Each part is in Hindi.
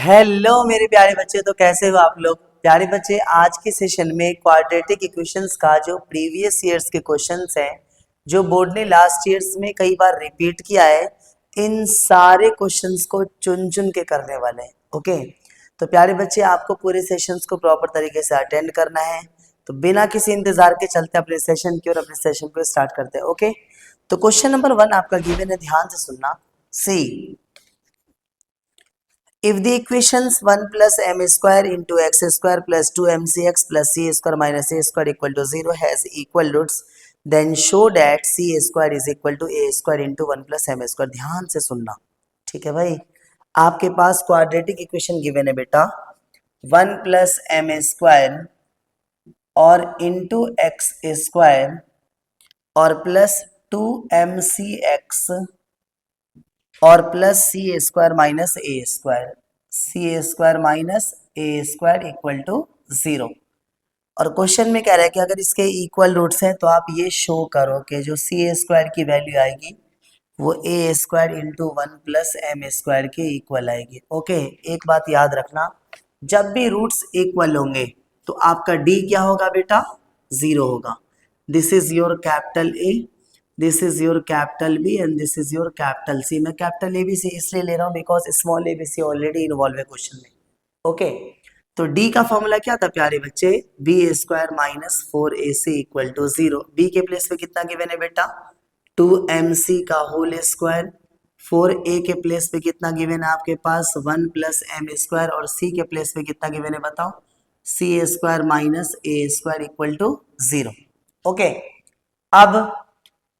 हेलो मेरे प्यारे बच्चे, तो कैसे हो आप लोग। प्यारे बच्चे, आज के सेशन में क्वाड्रेटिक इक्वेशंस का जो प्रीवियस ईयर्स के क्वेश्चंस हैं, जो बोर्ड ने लास्ट ईयर्स में कई बार रिपीट किया है, इन सारे क्वेश्चंस को चुन चुन के करने वाले हैं। ओके, तो प्यारे बच्चे, आपको पूरे सेशंस को प्रॉपर तरीके से अटेंड करना है। तो बिना किसी इंतजार के चलते अपने सेशन की और अपने सेशन को स्टार्ट करते हैं। ओके, तो क्वेश्चन नंबर 1 आपका गिवन है, ध्यान से सुनना। सी, if the equations 1 plus m square into x square plus 2mcx plus c square minus a square equal to 0 has equal roots, then show that c square is equal to a square into 1 plus m square। ध्यान से सुनना, ठीक है भाई। आपके पास क्वाड्रेटिक इक्वेशन गिवन है बेटा, 1 प्लस एम स्क्वायर और इंटू एक्स स्क्वायर और प्लस 2mcx और plus c square minus a square, c square minus a square equal to 0। और क्वेश्चन में कह रहा है कि अगर इसके इक्वल रूट्स हैं तो आप ये शो करो कि जो सी स्क्वायर की वैल्यू आएगी वो a square into 1 plus m square के इक्वल आएगी। ओके, एक बात याद रखना, जब भी रूट्स इक्वल होंगे तो आपका डी क्या होगा बेटा, 0 होगा। This is your capital A, this is your capital B and this is your capital C. मैं कैपिटल ए बी सी इसलिए ले रहा हूँ because small a B c already involve है क्वेश्चन में। ओके, तो डी का फॉर्मूला क्या था प्यारे बच्चे, b square minus 4ac equal to 0। B के प्लेस पे कितना गिवन है बेटा, 2mc का होल स्क्वायर। 4a के प्लेस पे कितना गिवन है आपके पास, 1 प्लस एम स्क्वायर। और c के प्लेस पे कितना गिवन है बताओ, c square minus a square equal to 0। Okay, अब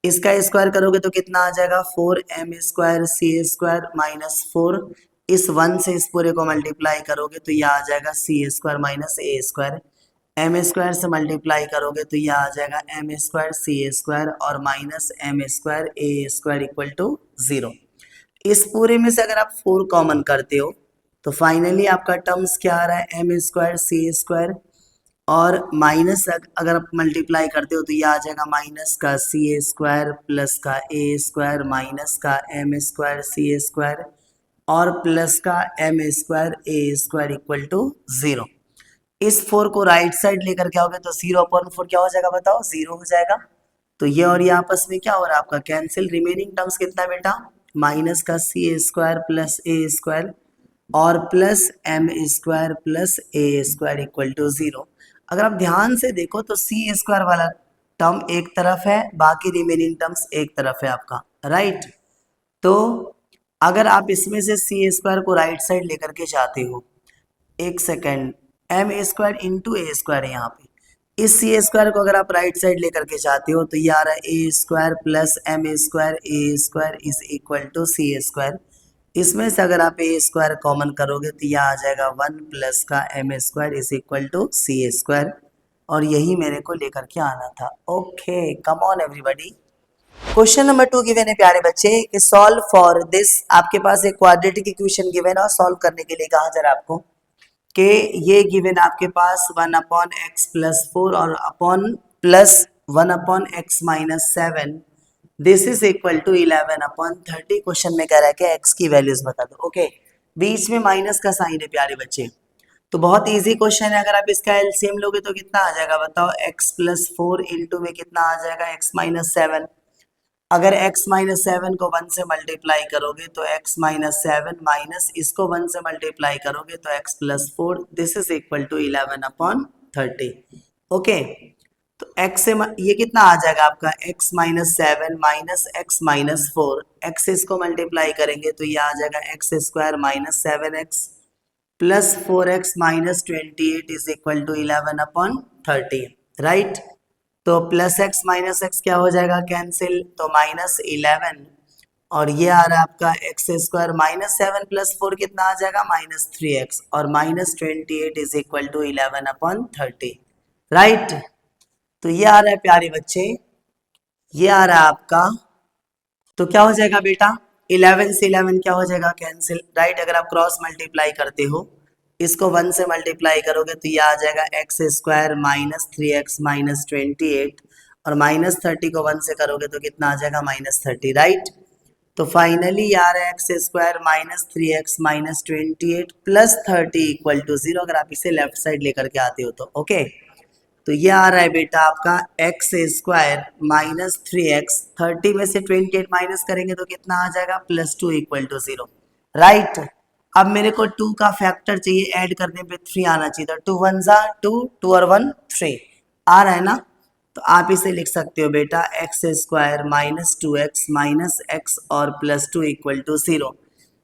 इसका स्क्वायर करोगे तो कितना आ जाएगा, 4m square c square minus 4। इस 1 से इस पूरे को मल्टीप्लाई करोगे तो यह आ जाएगा c square minus a square. M square से मल्टीप्लाई करोगे तो यह आ जाएगा एम स्क्वायर सी स्क्वायर और minus m square a square equal to 0। इस पूरे में से अगर आप 4 कॉमन करते हो तो फाइनली आपका टर्म्स क्या आ रहा है, एम स्क्वायर सी स्क्वायर और माइनस अगर आप मल्टीप्लाई करते हो तो ये आ जाएगा माइनस का सी स्क्वायर प्लस का ए स्क्वायर माइनस का एम स्क्वायर सी स्क्वायर और प्लस का m square a square equal to 0। इस 4 को राइट साइड लेकर के आओगे तो 0/4 क्या हो जाएगा बताओ, 0 हो जाएगा। तो ये और ये आपस में क्या हो रहा है आपका कैंसिल। रिमेनिंग टर्म्स कितना है बेटा, माइनस का c square plus a square और plus m square plus a square equal to 0। अगर आप ध्यान से देखो तो सी स्क्वायर वाला टर्म एक तरफ है, बाकी रिमेनिंग टर्म्स एक तरफ है आपका, राइट। तो अगर आप इसमें से सी स्क्वायर को राइट साइड लेकर के जाते हो, एक सेकेंड, एम स्क्वायर इंटू ए स्क्वायर है यहाँ पे, इस सी स्क्वायर को अगर आप राइट साइड लेकर के जाते हो तो ये आ रहा है a square plus m square a square is equal to c square. इसमें से अगर आप ए स्क्वायर कॉमन करोगे तो यह आ जाएगा 1 प्लस का m square is equal to c square. और यही मेरे को लेकर के आना था। Okay, come on everybody. Question number 2 given है प्यारे बच्चे कि सॉल्व फॉर दिस। आपके पास एक क्वाड्रेटिक इक्वेशन गिवन है और सॉल्व करने के लिए कहा जरा आपको कि ये गिवन आपके पास 1/x प्लस 4 और upon plus 1/x minus 7, this is equal to 11/30। Question में कह रहा है कि x की वैल्यूज बता दो। ओके, बीच में माइनस का साइन है प्यारे बच्चे, तो बहुत इजी क्वेश्चन है। अगर आप इसका एलसीएम लोगे तो कितना आ जाएगा बताओ, x प्लस 4 इंटू में कितना आ जाएगा, x माइनस 7। अगर x माइनस 7 को 1 से मल्टीप्लाई करोगे तो x माइनस 7 माइनस इसको 1 से मल्टीप्लाई करोगे तो x plus 4, this is equal to 11/30। Okay, तो x से ये कितना आ जाएगा आपका, x minus 7 minus x minus 4, x इसको मल्टीप्लाई करेंगे तो ये आ जाएगा x square minus 7x plus 4x minus 28 is equal to 11/30, right. तो प्लस x माइनस x क्या हो जाएगा कैंसिल, तो माइनस 11 और ये आ रहा है आपका एक्स स्क्वायर माइनस 7 प्लस 4 कितना आ जाएगा, माइनस 3x और minus 28 is equal to 11/30, right. तो ये आ रहा है प्यारे बच्चे, ये आ रहा है आपका, तो क्या हो जाएगा बेटा, 11 से 11 क्या हो जाएगा कैंसिल, राइट। अगर आप क्रॉस मल्टीप्लाई करते हो, इसको 1 से मल्टीप्लाई करोगे तो ये आ जाएगा x square minus 3x minus 28 और माइनस 30 को 1 से करोगे तो कितना आ जाएगा, माइनस 30, राइट। तो फाइनली आ रहा है x square minus 3x minus 28 plus 30 equal to 0, अगर आप इसे लेफ्ट साइड लेकर के आते हो तो ओके। तो ये आ रहा है बेटा आपका एक्स स्क्वायर माइनस 3x, 30 में से 28 माइनस करेंगे तो कितना आ जाएगा +2 इक्वल टू 0, राइट। अब मेरे को 2 का फैक्टर चाहिए, ऐड करने पे 3 आना चाहिए था, 2 1 जा 2, 2 और 1 3 आ रहा है ना। तो आप इसे लिख सकते हो बेटा x square minus 2x minus x और +2 इक्वल टू 0।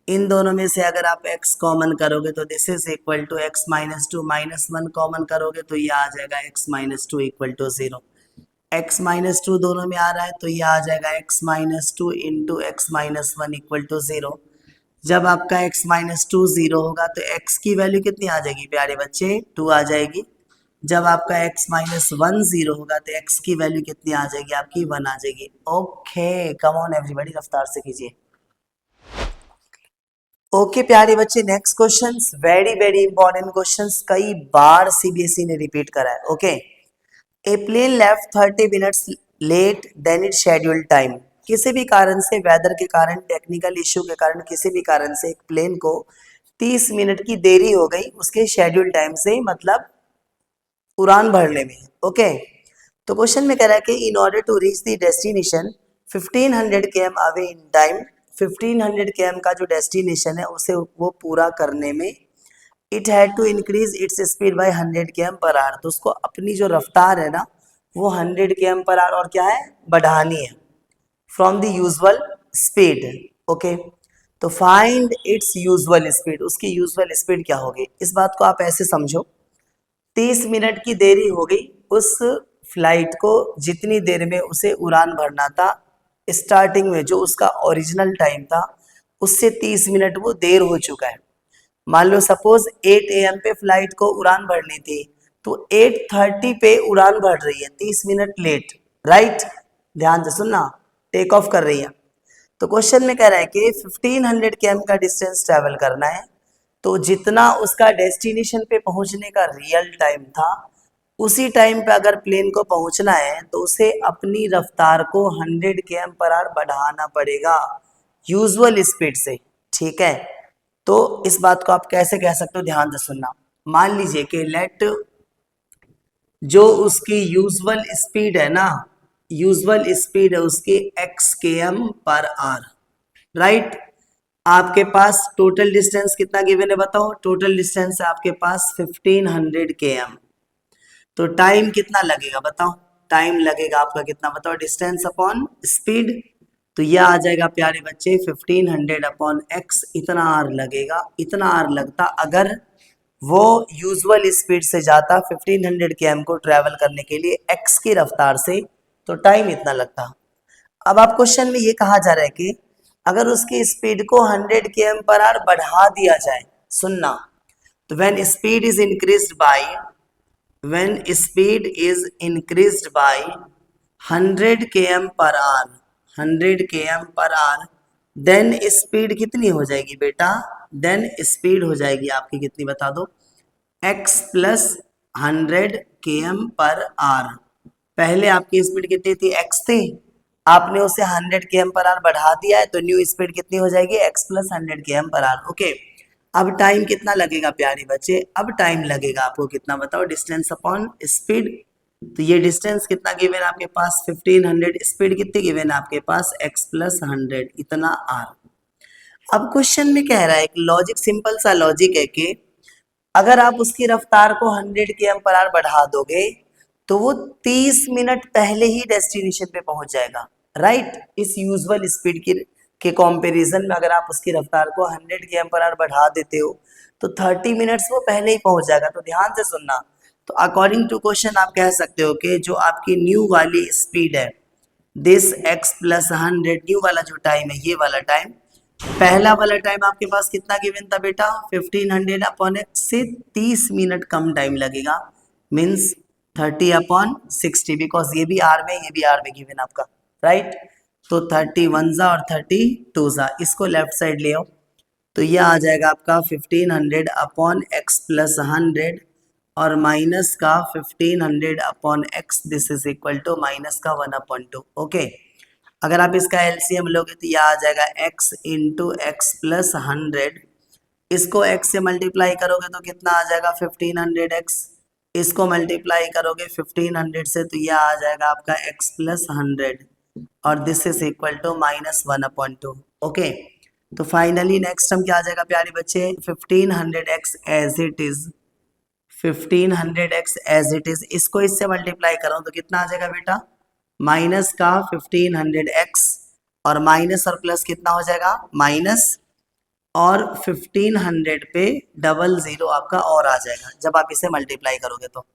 इन दोनों में से अगर आप x कॉमन करोगे तो this is equal to x minus 2, minus 1 common करोगे तो ये आ जाएगा x minus 2 equal to 0। x minus 2 दोनों में आ रहा है तो ये आ जाएगा x minus 2 into x minus 1 equal to 0। जब आपका x माइनस 2 0 होगा तो x की वैल्यू कितनी आ जाएगी प्यारे बच्चे, 2 आ जाएगी। जब आपका x माइनस 1 0 होगा तो x की वैल्यू कितनी आ जाएगी आपकी, 1 आ जाएगी। ओके कम ऑन एवरीबॉडी, रफ्तार से कीजिए। ओके प्यारे बच्चे, next question very very important question, कई बार सीबीएसई ने रिपीट करा है। Okay, a plane left 30 minutes late then it scheduled time. किसी भी कारण से, वेदर के कारण, टेक्निकल इश्यू के कारण, किसी भी कारण से एक प्लेन को 30 मिनट की देरी हो गई उसके शेड्यूल टाइम से, मतलब उड़ान भरने में। ओके, तो क्वेश्चन में कह रहा है कि in order to reach the destination 1500 km away in time, 1500 km का जो डेस्टिनेशन है उसे वो पूरा करने में it had to increase its speed by 100 km per hour. तो उसको अपनी जो रफ्तार है ना वो 100 km पर आवर और क्या है, बढ़ानी है from the usual speed. Okay, तो फाइंड इट्स यूजुअल स्पीड, उसकी यूजुअल स्पीड क्या होगी। इस बात को आप ऐसे समझो, 30 मिनट की देरी हो गई उस फ्लाइट को, जितनी देर में उसे उड़ान भरना था स्टार्टिंग में, जो उसका ओरिजिनल टाइम था उससे 30 मिनट वो देर हो चुका है। मान लो सपोज 8 AM पे फ्लाइट को उड़ान भरनी थी तो 8:30 पे उड़ान भर रही है, 30 मिनट लेट, राइट। ध्यान से सुनना, टेक ऑफ कर रही है। तो क्वेश्चन में कह रहा है कि 1500 km का डिस्टेंस ट्रेवल करना है, तो जितना उसका डेस्टिनेशन पे पहुंचने का रियल टाइम था उसी टाइम पे अगर प्लेन को पहुंचना है तो उसे अपनी रफ्तार को 100 km पर आवर बढ़ाना पड़ेगा यूजुअल स्पीड से, ठीक है। तो इस बात को आप कैसे कह सकते हो, ध्यान से सुनना। मान लीजिए कि लेट जो उसकी यूजुअल स्पीड है ना, यूजुअल स्पीड है उसकी x km per our, right. आपके पास टोटल डिस्टेंस कितना गिवन है बताओ, टोटल डिस्टेंस है आपके पास 1500 km। तो टाइम कितना लगेगा बताओ, टाइम लगेगा आपका कितना बताओ, डिस्टेंस अपॉन स्पीड। तो यह आ जाएगा प्यारे बच्चे 1500 अपॉन x, इतना आर लगेगा। इतना आर लगता अगर वो यूजुअल स्पीड से जाता 1500 km को ट्रेवल करने के लिए x की रफ्तार से, तो टाइम इतना लगता। अब आप क्वेश्चन में ये कहा जा रहा है कि अगर उसकी स्पीड को 100 km पर आवर बढ़ा दिया जाए, सुनना, तो when speed is increased by, when speed is increased by 100 km per hour, 100 km per hour, then speed कितनी हो जाएगी बेटा, देन स्पीड हो जाएगी आपकी कितनी बता दो, x plus 100 km per our. पहले आपकी स्पीड कितनी थी, x थी, आपने उसे 100 km पर आवर बढ़ा दिया है तो न्यू स्पीड कितनी हो जाएगी, x plus 100 km per our. Okay, अब टाइम कितना लगेगा प्यारे बच्चे, अब टाइम लगेगा आपको कितना बताओ, डिस्टेंस अपॉन स्पीड। तो ये डिस्टेंस कितना गिवन आपके पास 1500, स्पीड कितनी गिवन आपके पास x प्लस 100, इतना r। अब क्वेश्चन में कह रहा है, एक लॉजिक, सिंपल सा लॉजिक है कि अगर आप उसकी रफ्तार को 100 km पर आवर बढ़ा दोगे तो वो 30 मिनट पहले ही डेस्टिनेशन पे पहुंच जाएगा, राइट। इस यूजुअल स्पीड की के कंपैरिजन में अगर आप उसकी रफ्तार को 100 km पर आवर बढ़ा देते हो तो 30 मिनट्स वो पहले ही पहुंच जाएगा। तो ध्यान से सुनना, तो अकॉर्डिंग टू क्वेश्चन आप कह सकते हो कि जो आपकी न्यू वाली स्पीड है, दिस x प्लस 100, न्यू वाला जो टाइम है ये वाला टाइम, पहला वाला टाइम आपके पास कितना गिवन था बेटा 1500 अपॉन x से 30 मिनट कम टाइम लगेगा, मीन्स 30 अपॉन 60, बिकॉज ये भी आर में ये भी आर में गिवन आपका, राइट। तो 31 जा और 32 जा, इसको लेफ्ट साइड ले आओ तो यह आ जाएगा आपका 1500 अपॉन x प्लस 100 और माइनस का 1500 upon x, this is equal to minus का 1/2। ओके, अगर आप इसका एलसीएम लोगे तो यह आ जाएगा x इंटू एक्स प्लस 100। इसको x से मल्टीप्लाई करोगे तो कितना आ जाएगा 1500x। इसको मल्टीप्लाई करोगे 1500 से तो यह आ जाएगा आपका x प्लस 100 और this is equal to -1/2। Okay, तो फाइनली नेक्स्ट हम क्या आ जाएगा प्यारे बच्चे 1500x as it is. 1500x as it is, इसको इससे मल्टीप्लाई करो तो कितना आ जाएगा बेटा माइनस का 1500x और माइनस और प्लस कितना हो जाएगा माइनस और 1500 पे 00 आपका और आ जाएगा जब आप इसे मल्टीप्लाई करोगे तो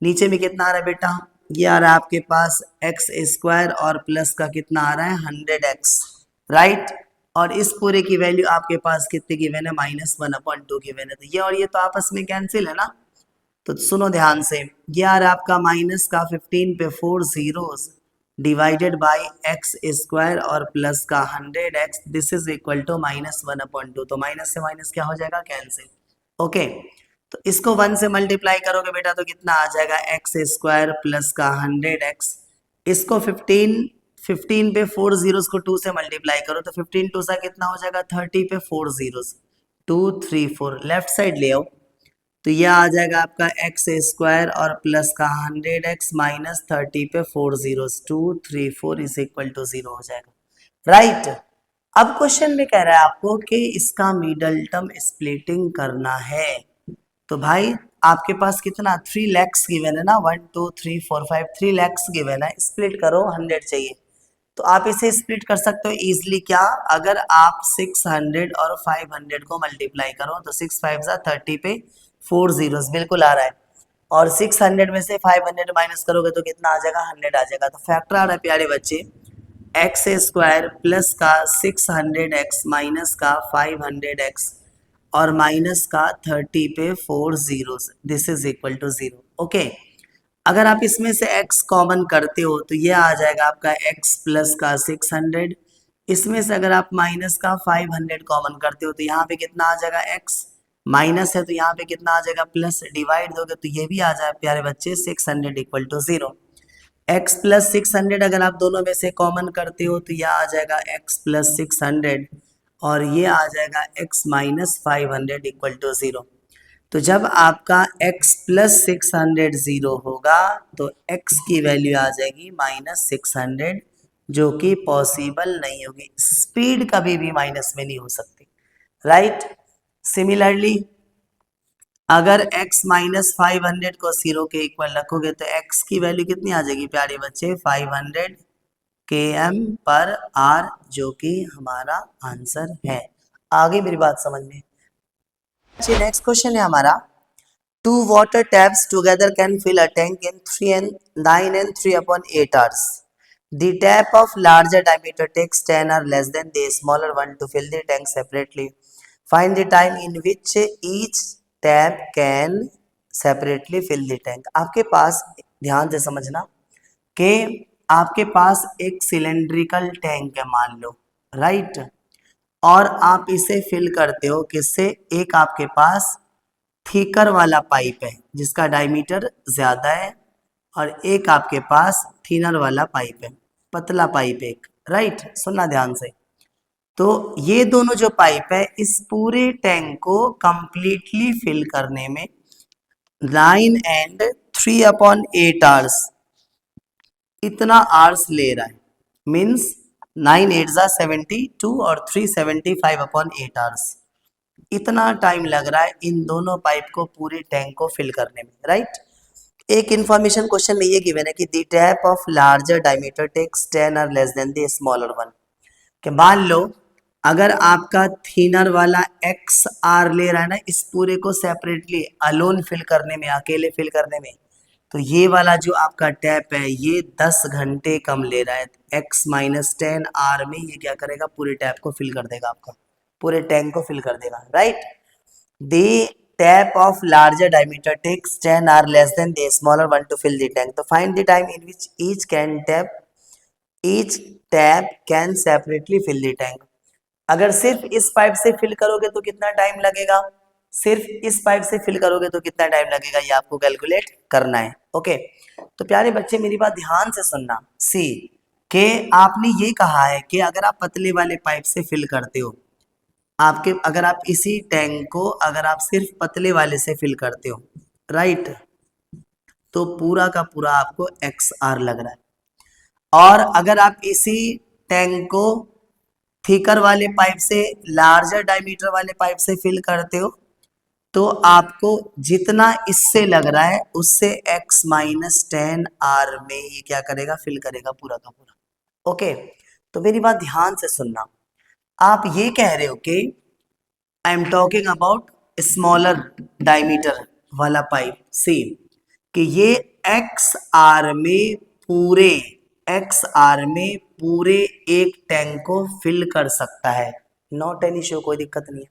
नीचे में कितना आ रहा है बेटा ये आ रहा है आपके पास एक्स स्क्वायर और प्लस का कितना आ रहा है 100x, राइट। और इस पूरे की वैल्यू आपके पास कितने गिवन है -1/2 गिवन है, तो ये और ये तो आपस में कैंसिल है ना। तो सुनो ध्यान से, ये आ रहा है आपका माइनस का 15 पे 4 zeros divided by x square और प्लस का 100x, this is equal to -1/2। तो माइनस से माइनस क्या हो जाएगा कैंसिल। ओके, तो इसको 1 से मल्टीप्लाई करोगे बेटा तो कितना आ जाएगा एक्स स्क्वायर प्लस का 100x। इसको 15 पे 4 जीरोस को 2 से मल्टीप्लाई करो तो 15 2 सा कितना हो जाएगा 30 पे 4 जीरोस 2 3 4 लेफ्ट साइड ले आओ तो यह आ जाएगा आपका एक्स स्क्वायर और प्लस का 100x माइनस 30 पे 4 जीरोस 2 3 4 इज इक्वल टू 0 हो जाएगा, राइट। अब क्वेश्चन में कह रहा है आपको कि इसका मिडल टर्म स्प्लिटिंग करना है। तो भाई आपके पास कितना 3 लैक्स गिवन है ना 1 2 3 4 5 3 लैक्स गिवन है, स्प्लिट करो 100 चाहिए तो आप इसे स्प्लिट कर सकते हो इजीली। क्या अगर आप 600 और 500 को मल्टीप्लाई करो तो 6 5 जा 30 पे 4 जीरोस बिल्कुल आ रहा है और 600 में से 500 माइनस करोगे तो कितना आ जाएगा 100 आ जाएगा। तो फैक्टर आ रहा है प्यारे बच्चे एक्स स्क्वायर प्लस का 600x माइनस का 500x और माइनस का 30 पे 4 zeros, this is equal to 0। Okay, अगर आप इसमें से x कॉमन करते हो तो ये आ जाएगा आपका x प्लस का 600। इसमें से अगर आप माइनस का 500 कॉमन करते हो तो यहाँ पे कितना आ जाएगा x, माइनस है तो यहाँ पे कितना आ जाएगा प्लस, डिवाइड दोगे तो ये भी आ जाए प्यारे बच्चे 600 इक्वल टू 0। x प्लस 600 अगर आप दोनों में से कॉमन करते हो तो यह आ जाएगा x प्लस 600 और ये आ जाएगा x माइनस 500 इक्वल टू 0। तो जब आपका x प्लस 600 0 होगा तो x की वैल्यू आ जाएगी -600 जो कि पॉसिबल नहीं होगी, स्पीड कभी भी माइनस में नहीं हो सकती, राइट। सिमिलरली अगर x माइनस 500 को 0 के इक्वल रखोगे तो x की वैल्यू कितनी आ जाएगी प्यारे बच्चे 500 km पर आर जो कि हमारा आंसर है। आगे मेरी बात समझ में। नेक्स्ट क्वेश्चन है हमारा 2 water taps together can fill a tank in 3 and 9 and 3/8 hours. The tap of larger diameter takes 10 or less than the smaller one to fill the tank separately. Find the time in which each tap can separately fill the tank. आपके पास ध्यान से समझना कि आपके पास एक सिलेंड्रिकल टैंक है मान लो, राइट, और आप इसे फिल करते हो किससे, एक आपके पास थिकर वाला पाइप है जिसका डायमीटर ज्यादा है और एक आपके पास थिनर वाला पाइप है, पतला पाइप एक, राइट। सुनना ध्यान से, तो ये दोनों जो पाइप है इस पूरे टैंक को कंप्लीटली फिल करने में 9 and 3/8 आवर्स इतना आवर्स ले रहा है, मीन्स 9 8 जा 72 और 3 75/8 आवर्स इतना टाइम लग रहा है इन दोनों पाइप को पूरे टैंक को फिल करने में, राइट। एक इंफॉर्मेशन क्वेश्चन में ये गिवन है कि the tap of larger diameter takes 10 और less than the smaller one, कि मान लो अगर आपका थिनर वाला एक्स आर ले रहा है ना इस पूरे को सेपरेटली अलोन फिल करने में, अकेले फिल करने में, तो ये वाला जो आपका टैप है ये 10 घंटे कम ले रहा है, एक्स माइनस 10 आर में ये क्या करेगा पूरे टैप को फिल कर देगा, आपका पूरे टैंक को फिल कर देगा, right. The tap of larger diameter takes 10 hours less than the smaller one to fill the tank. तो find the time in which each tap can separately fill the tank. अगर सिर्फ इस पाइप से फिल करोगे तो कितना टाइम लगेगा, सिर्फ इस पाइप से फिल करोगे तो कितना टाइम लगेगा ये आपको कैलकुलेट करना है। ओके, तो प्यारे बच्चे मेरी बात ध्यान से सुनना। सी कि आपने ये कहा है कि अगर आप पतले वाले पाइप से फिल करते हो, आपके अगर आप इसी टैंक को अगर आप सिर्फ पतले वाले से फिल करते हो, राइट, तो पूरा का पूरा आपको एक्स आर लग रहा है। और अगर आप इसी टैंक को थिकर वाले पाइप से, लार्जर डायमीटर वाले पाइप से फिल करते हो, तो आपको जितना इससे लग रहा है उससे x माइनस 10R में ये क्या करेगा, फिल करेगा पूरा का पूरा। ओके, तो मेरी बात ध्यान से सुनना। आप ये कह रहे हो कि I am talking about smaller diameter वाला पाइप सी, कि ये पूरे एक्स आर में पूरे एक टैंक को फिल कर सकता है, नॉट एनी इशू, कोई दिक्कत नहीं है।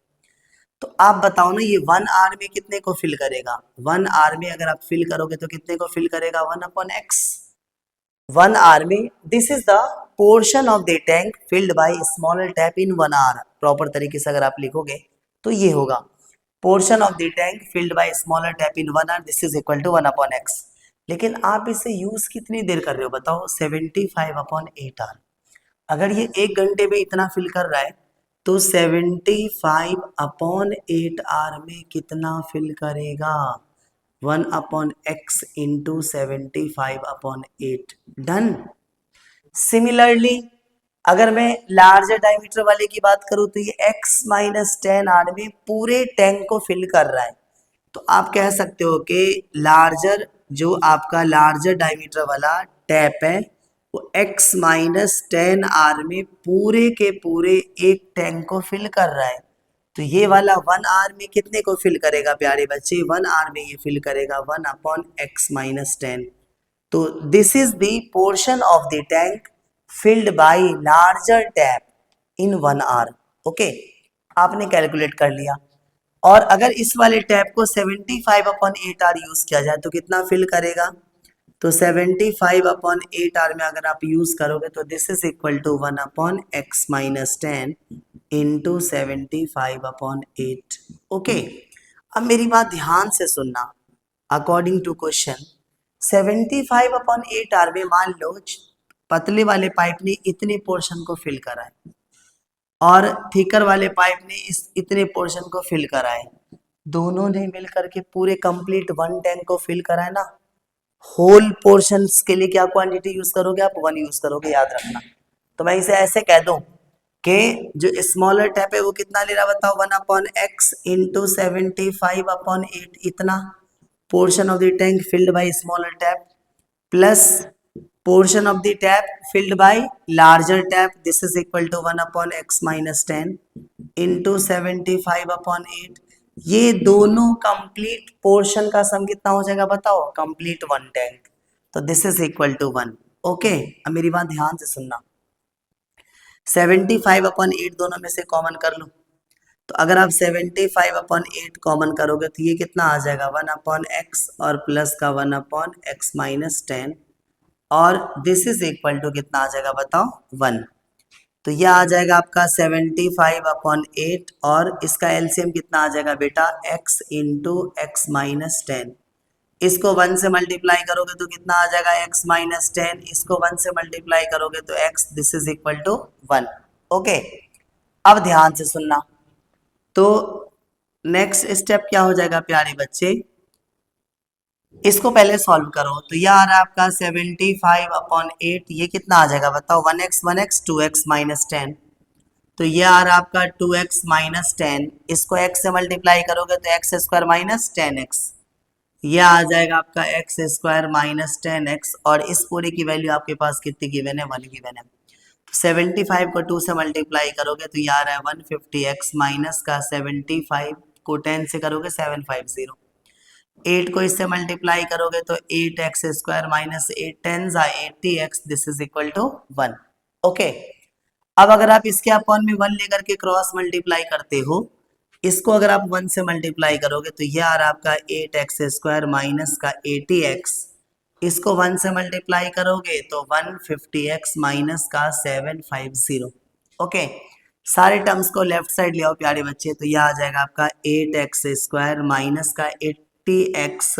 तो आप बताओ ना, ये 1 आर में कितने को फिल करेगा? 1 आर में अगर आप फिल करोगे तो कितने को फिल करेगा? 1/x। 1 आर में this is the portion of the tank filled by smaller tap in 1 hour. Proper तरीके से अगर आप लिखोगे तो ये होगा portion of the tank filled by smaller tap in 1 hour, this is equal to 1/x। लेकिन आप इसे यूज कितनी देर कर रहे हो बताओ? 75/8 आर। अगर ये 1 घंटे में इतना फिल कर रहा है तो 75/8 आर में कितना फिल करेगा? 1/x into 75/8। डन। सिमिलरली अगर मैं लार्जर डायमीटर वाले की बात करूं तो ये x माइनस 10 आर में पूरे टैंक को फिल कर रहा है। तो आप कह सकते हो कि लार्जर, जो आपका लार्जर डायमीटर वाला टैप है, वो x माइनस 10 आर में पूरे के पूरे एक टैंक को फिल कर रहा है। तो ये वाला 1 आर में कितने को फिल करेगा प्यारे बच्चे? 1 आर में ये फिल करेगा 1/x माइनस 10। तो this is the portion of the tank filled by larger tap in 1 hour. Okay, आपने कैलकुलेट कर लिया। और अगर इस वाले टैप को 75/8 आर यूज किया जाए तो कितना फिल करेगा? तो 75/8 आर में अगर आप यूज करोगे तो this is equal to 1/x minus 10 into 75/8। Okay, अब मेरी बात ध्यान से सुनना। अकॉर्डिंग टू क्वेश्चन 75/8 आर में मान लो पतले वाले पाइप ने इतने पोर्शन को फिल करा है और थिकर वाले पाइप ने इस इतने पोर्शन को फिल करा है, दोनों ने मिलकर के पूरे कंप्लीट वन टैंक को फिल करा है ना। होल पोर्शंस के लिए क्या क्वांटिटी यूज करोगे आप? 1 यूज करोगे, याद रखना। तो मैं इसे ऐसे कह दूं कि जो स्मॉलर टैप है वो कितना ले रहा बताओ? 1/x इंटू 75/8, इतना portion of the tank filled by smaller tap plus portion of the tap filled by larger tap, this is equal to 1/x minus 10 into 75/8। ये दोनों कंप्लीट पोर्शन का सम कितना हो जाएगा बताओ? Complete one tank. तो this is equal to 1। Okay, अब मेरी बात ध्यान से सुनना। 75/8 दोनों में से कॉमन कर लो, तो अगर आप 75/8 कॉमन करोगे तो ये कितना आ जाएगा? 1/x और प्लस का 1/x माइनस 10, और दिस इज इक्वल टू कितना आ जाएगा बताओ? 1। तो यह आ जाएगा आपका 75/8 और इसका एलसीएम कितना आ जाएगा बेटा? x into x minus 10। इसको 1 से मल्टीप्लाई करोगे तो कितना आ जाएगा? x minus 10। इसको 1 से मल्टीप्लाई करोगे तो x, this is equal to 1। Okay, अब ध्यान से सुनना। तो नेक्स्ट स्टेप क्या हो जाएगा प्यारे बच्चे? इसको पहले सॉल्व करो। तो यह आ रहा है आपका 75/8, ये कितना आ जाएगा बताओ? 1x 2x minus 10। तो ये आ रहा है आपका 2x माइनस 10, इसको x से मल्टीप्लाई करोगे तो एक्स स्क्वायर माइनस 10x, यह आ जाएगा आपका एक्स स्क्वायर माइनस 10x। और इस पूरे की वैल्यू आपके पास कितनी गिवन है? 1 गिवन है। 75 को 2 से मल्टीप्लाई करोगे तो ये आ रहा है 150x माइनस का 75 को 10 से करोगे 750। 8 को इससे मल्टीप्लाई करोगे तो 8x square minus 8 10 80x, this is equal to 1। Okay, अब अगर आप इसके अपॉन में 1 लेकर के क्रॉस मल्टीप्लाई करते हो, इसको अगर आप 1 से मल्टीप्लाई करोगे तो ये आ रहा है आपका 8x स्क्वायर माइनस का 80x, इसको 1 से मल्टीप्लाई करोगे तो 150x माइनस का 750। ओके, सारे टर्म्स को लेफ्ट साइड ले आओ प्यारे बच्चे, तो यह आ जाएगा आपका 8x स्क्वायर माइनस का 80x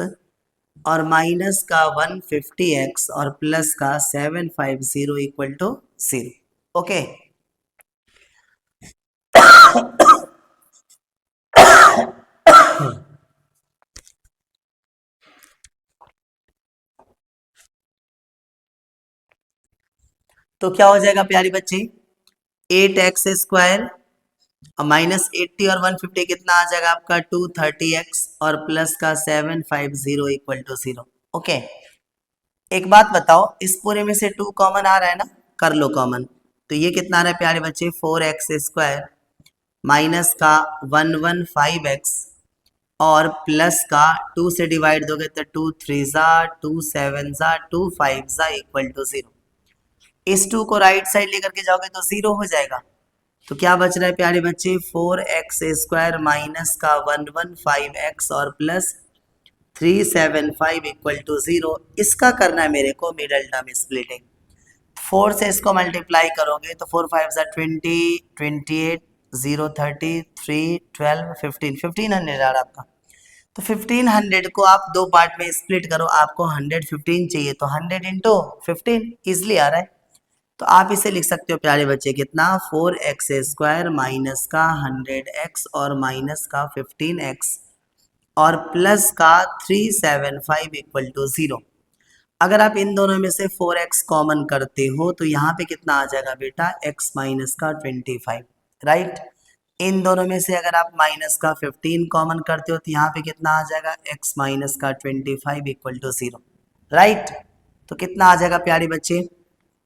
और माइनस का 150x और प्लस का 750 इक्वल टू 0। ओके, तो क्या हो जाएगा प्यारी बच्ची, 8x² और माइनस 80 और 150 कितना आ जाएगा आपका 230x और प्लस का 750 इक्वल टू 0। ओके, एक बात बताओ, इस पूरे में से 2 कॉमन आ रहा है ना, कर लो कॉमन। तो ये कितना आ रहा है प्यारे बच्चे, 4x² माइनस का 115x और प्लस का 2 से डिवाइड दोगे तो 2 3 ज़ा 2 7 ज़ा 2 5 ज़ा इक्वल टू 0। इस 2 को राइट साइड लेकर के जाओगे तो 0 हो जाएगा। तो क्या बच रहा है प्यारे बच्चे, 4x² माइनस का 115x और प्लस 375 इक्वल टू 0। इसका करना है मेरे को मिडल टर्म स्प्लिटिंग। 4 से इसको मल्टीप्लाई करोगे तो 4 5 ज़ा 20 28 0 30 3 12 15 1500 आ रहा आपका। तो 1500 को आप दो पार्ट में स्प्लिट करो, आपको 115 चाहिए तो 100 इंटू 15 ईजिली आ रहा है। तो आप इसे लिख सकते हो प्यारे बच्चे कितना, 4x² माइनस का 100x और माइनस का 15x और प्लस का 375 इक्वल टू 0। अगर आप इन दोनों में से 4x कॉमन करते हो तो यहाँ पे कितना आ जाएगा बेटा, x माइनस का 25, राइट। इन दोनों में से अगर आप माइनस का 15 कॉमन करते हो तो यहाँ पे कितना आ जाएगा, x माइनस का 25 इक्वल टू 0, राइट। तो कितना आ जाएगा प्यारे बच्चे,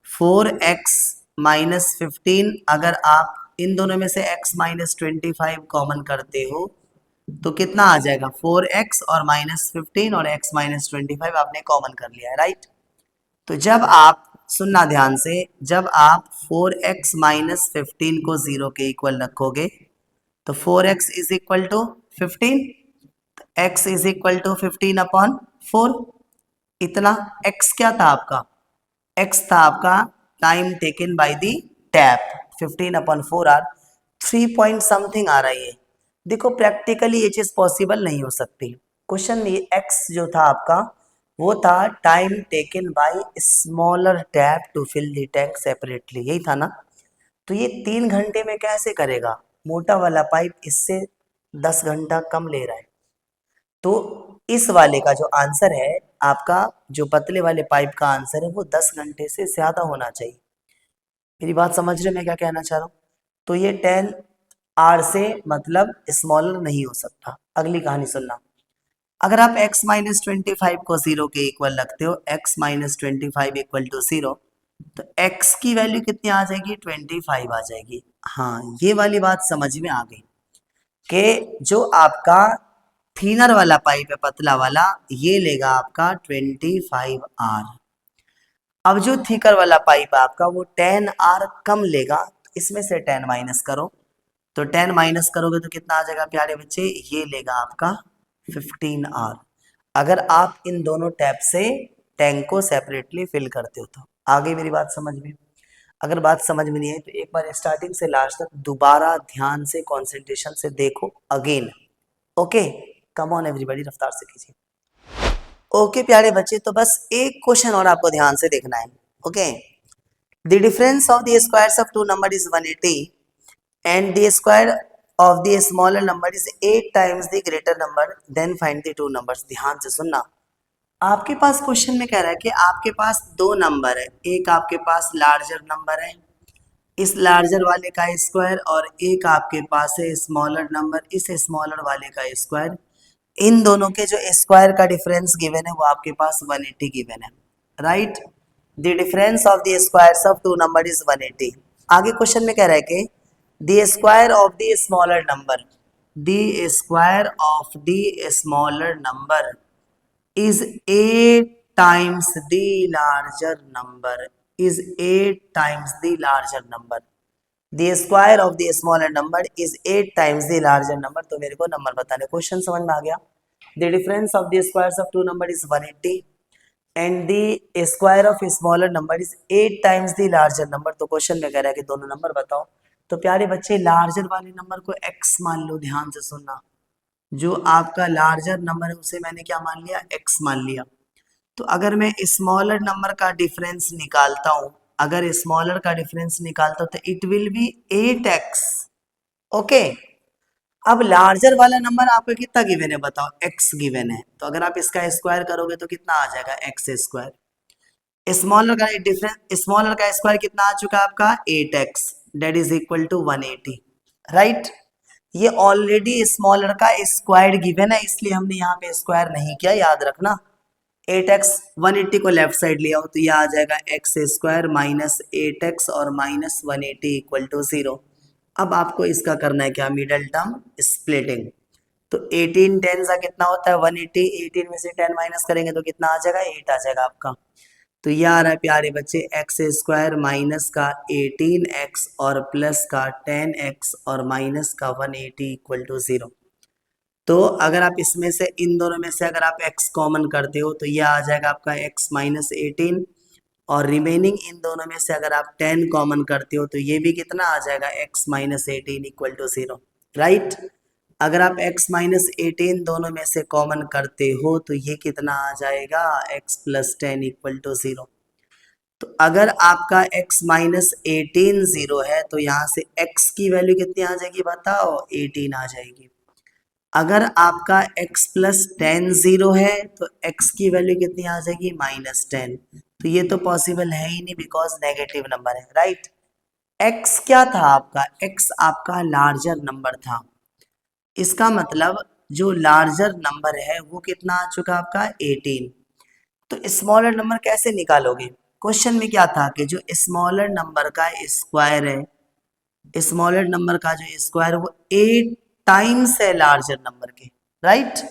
4x माइनस 15। अगर आप इन दोनों में से x माइनस 25 कॉमन करते हो तो कितना आ जाएगा, 4x और माइनस 15 और x माइनस 25 आपने कॉमन कर लिया है, राइट। तो जब आप, सुनना ध्यान से, जब आप 4x माइनस 15 को 0 के इक्वल रखोगे तो 4x is equal to 15, x is equal to 15 upon 4। इतना x क्या था आपका, x था आपका time taken by the tap, 15 upon 4 are 3 point something आ रही है। देखो प्रैक्टिकली ये चीज पॉसिबल नहीं हो सकती। क्वेश्चन ये x जो था आपका वो था time taken by smaller tap to fill the tank separately, यही था ना। तो ये 3 घंटे में कैसे करेगा, मोटा वाला पाइप इससे 10 घंटा कम ले रहा है। तो इस वाले का जो आंसर है आपका, जो पतले वाले पाइप का आंसर है वो 10 घंटे से ज्यादा होना चाहिए। मेरी बात समझ रहे हो मैं क्या कहना चाह रहा हूँ। तो ये 10 आर से मतलब स्मॉलर नहीं हो सकता। अगली कहानी सुनना, अगर आप x माइनस 25 को 0 के इक्वल रखते हो, x माइनस 25 इक्वल टू 0, तो x की वैल्यू कितनी आ जाएगी, 25 आ जाएगी। हाँ, ये वाली बात समझ में आ गई कि जो आपका थिनर वाला पाइप है, पतला वाला, ये लेगा आपका 25 आर। अब जो थिकर वाला पाइप है आपका वो 10 आर कम लेगा। तो इसमें से 10 माइनस करो, तो 10 माइनस करोगे तो कितना आ जाएगा प्यारे बच्चे, ये लेगा आपका 15 आर। अगर आप इन दोनों टैप से टैंक को सेपरेटली फिल करते हो तो। आ गई मेरी बात समझ में। अगर बात समझ में नहीं आई तो एक बार स्टार्टिंग से लास्ट तक दोबारा ध्यान से कंसंट्रेशन से देखो again. Okay, come on everybody, रफ्तार से कीजिए। ओके प्यारे बच्चे, तो बस एक क्वेश्चन और आपको ध्यान से देखना है। Okay, the difference of the squares of two number is 180 and the square of the smaller number is 8 times the greater number, then find the two numbers। ध्यान से सुनना, आपके पास क्वेश्चन में कह रहा है कि आपके पास दो नंबर है, एक आपके पास लार्जर नंबर है इस लार्जर वाले का स्क्वायर, और एक आपके पास है स्मॉलर नंबर इस स्मॉलर वाले का स्क्वायर। इन दोनों के जो स्क्वायर का डिफरेंस गिवन है वो आपके पास 180 गिवन है, right. The difference of the squares of two number is 180। आगे क्वेश्चन में कह रहा है कि the square of the smaller number, the square of the smaller number is 8 times the larger number, is 8 times the larger number। the square of the smaller number is 8 times the larger number। तो मेरे को नंबर बताने, क्वेश्चन समझ में आ गया। the difference of the squares of two number is 180 and the square of smaller number is 8 times the larger number। तो क्वेश्चन में कह रहा है कि दोनों नंबर बताओ। तो प्यारे बच्चे, लार्जर वाले नंबर को x मान लो, ध्यान से सुनना। जो आपका लार्जर नंबर है उसे मैंने क्या मान लिया, x मान लिया। तो अगर मैं स्मॉलर नंबर का डिफरेंस निकालता हूं, अगर स्मॉलर का डिफरेंस निकालता हूं तो it will be 8x। Okay, अब लार्जर वाला नंबर आपको कितना गिवन है बताओ, x गिवन है, तो अगर आप इसका स्क्वायर करोगे तो कितना आ जाएगा, x स्क्वायर। स्मॉलर का डिफरेंस, स्मॉलर का स्क्वायर कितना आ चुका है आपका, 8x, that is equal to 180, right. ये ऑलरेडी स्मॉलर का स्क्वायर गिवन है, इसलिए हमने यहाँ पे स्क्वायर नहीं किया, याद रखना। 8x 180 को लेफ्ट साइड ले आओ तो ये आ जाएगा एक्स स्क्वायर माइनस 8x और माइनस 180 इक्वल टू 0। अब आपको इसका करना है क्या, मिडल टर्म स्प्लिटिंग। तो 18 10 का कितना होता है 180, 18 में से 10 माइनस करेंगे तो कितना आ जाएगा, 8 आ जाएगा आपका। तो ये आ रहा है प्यारे बच्चे एक्स स्क्वायर माइनस का 18x और प्लस का 10x और माइनस का 180 इक्वल टू 0। तो अगर आप इसमें से, इन दोनों में से अगर आप x कॉमन करते हो तो ये आ जाएगा आपका x माइनस 18, और रिमेनिंग इन दोनों में से अगर आप 10 कॉमन करते हो तो ये भी कितना आ जाएगा, x minus 18 equal to 0, right. अगर आप x माइनस 18 दोनों में से कॉमन करते हो तो ये कितना आ जाएगा, x प्लस 10 इक्वल टू 0। तो अगर आपका x माइनस 18 0 है तो यहाँ से x की वैल्यू कितनी आ जाएगी बताओ, 18 आ जाएगी। अगर आपका x प्लस 10 0 है तो x की वैल्यू कितनी आ जाएगी, माइनस 10। तो ये तो पॉसिबल है ही नहीं बिकॉज नेगेटिव नंबर है, राइट। x क्या था आपका, x आपका लार्जर नंबर था। इसका मतलब जो लार्जर नंबर है वो कितना आ चुका आपका, 18। तो स्मॉलर नंबर कैसे निकालोगे, क्वेश्चन में क्या था कि जो स्मॉलर नंबर का स्क्वायर है, स्मॉलर नंबर का जो स्क्वायर वो 8 टाइम्स है लार्जर नंबर के, राइट।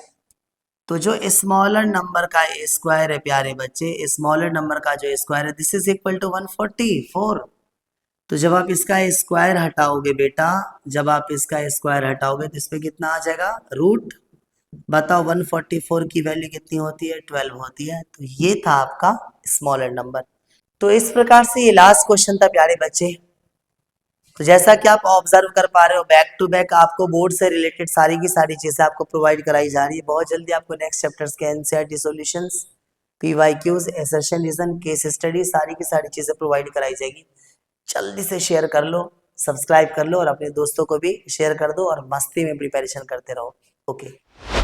तो जो स्मॉलर नंबर का स्क्वायर है प्यारे बच्चे, स्मॉलर नंबर का जो स्क्वायर है दिस इज इक्वल टू 144। तो जब आप इसका स्क्वायर हटाओगे बेटा, जब आप इसका स्क्वायर हटाओगे तो इस पे कितना आ जाएगा, रूट। बताओ 144 की वैल्यू कितनी होती है, 12 होती है। तो ये था आपका स्मॉलर नंबर। तो इस प्रकार से ये लास्ट क्वेश्चन था प्यारे बच्चे। तो जैसा कि आप ऑब्जर्व कर पा रहे हो, बैक टू बैक आपको बोर्ड से रिलेटेड सारी की सारी चीजें आपको प्रोवाइड कराई जा रही है। बहुत जल्दी आपको नेक्स्ट चैप्टर्स के NCERT solutions, PYQs, assertion reason, case study, सारी की सारी चीजें प्रोवाइड कराई जाएगी। जल्दी से शेयर कर लो, सब्सक्राइब कर लो और अपने दोस्तों को भी शेयर कर दो और मस्ती में प्रिपरेशन करते रहो। ओके।